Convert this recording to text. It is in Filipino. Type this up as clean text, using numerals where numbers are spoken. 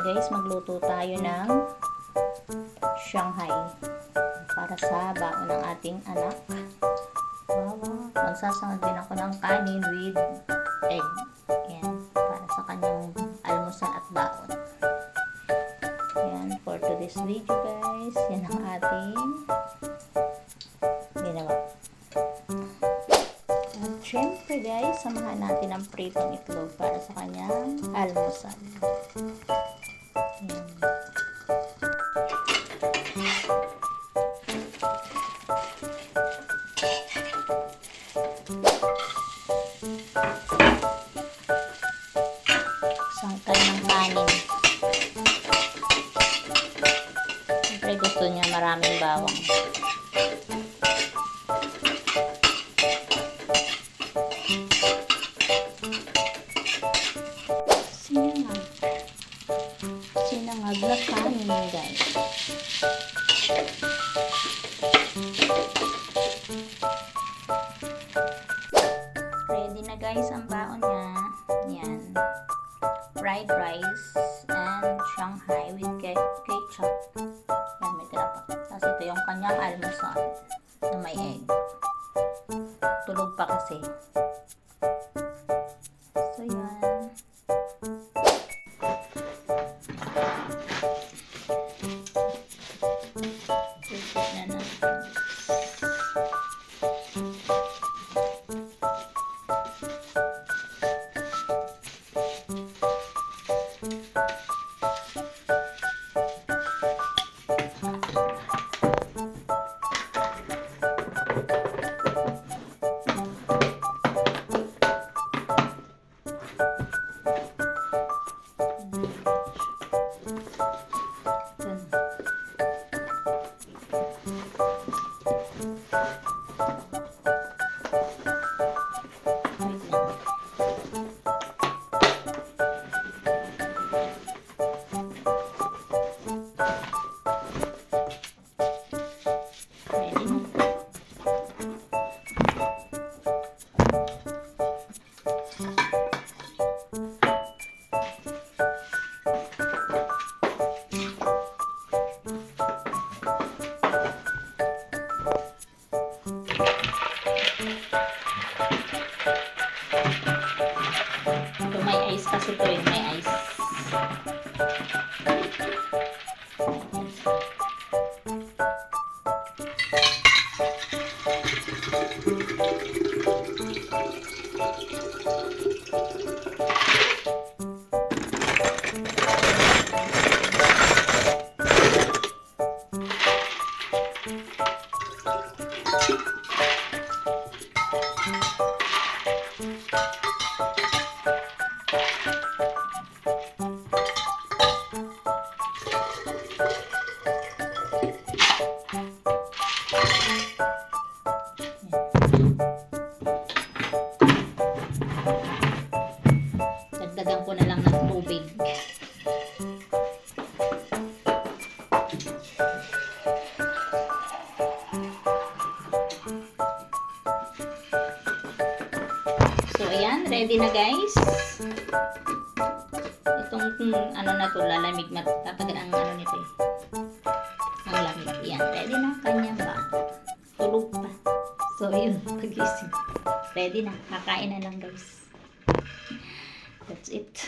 guys, magluto tayo ng Shanghai para sa baon ng ating anak. Wow, magsasangag din ako ng kanin with egg. Yan, para sa kanyang almusal at baon. Yan, for today's video guys, yan ang ating ginawa. At syempre guys, samahan natin ang pritong itlog para sa kanyang almusal. Yan. Sangkal ng kanin. Siyempre gusto niya maraming bawang. Sinangag na kanin guys. Ready na guys ang baon niya. Yan. Fried rice and Shanghai with ketchup. Yan, may tira pa. Tapos ito yung kanyang almusal na may egg. Tulog pa kasi. So yan. Ikot na natin. May ice kasi ito eh. May ice. Dagdagan ko na lang ng tubig. So ayan, ready na guys. Itong ano na to, lalamig na. Dapat ang ano nito eh. Ang lamig. Yan, ready na kanya ba? Tulog pa. So yun, pagising. Ready na. Kakain na lang guys. That's it.